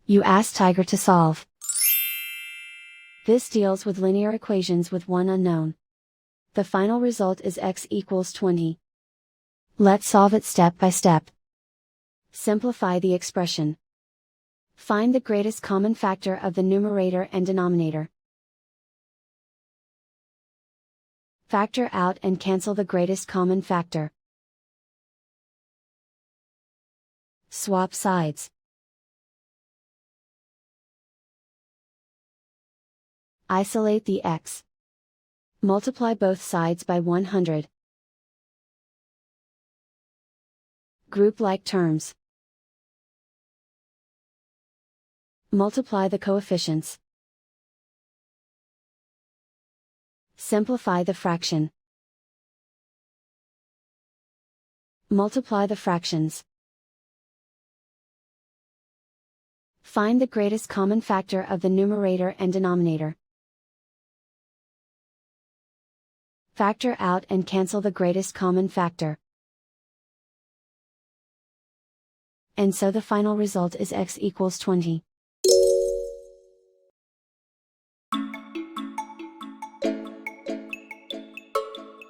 You ask Tiger to solve. This deals with linear equations with one unknown. The final result is x equals 20. Let's solve it step by step. Simplify the expression. Find the greatest common factor of the numerator and denominator. Factor out and cancel the greatest common factor. Swap sides. Isolate the x. Multiply both sides by 100. Group like terms. Multiply the coefficients. Simplify the fraction. Multiply the fractions. Find the greatest common factor of the numerator and denominator. Factor out and cancel the greatest common factor. And so the final result is x equals 20.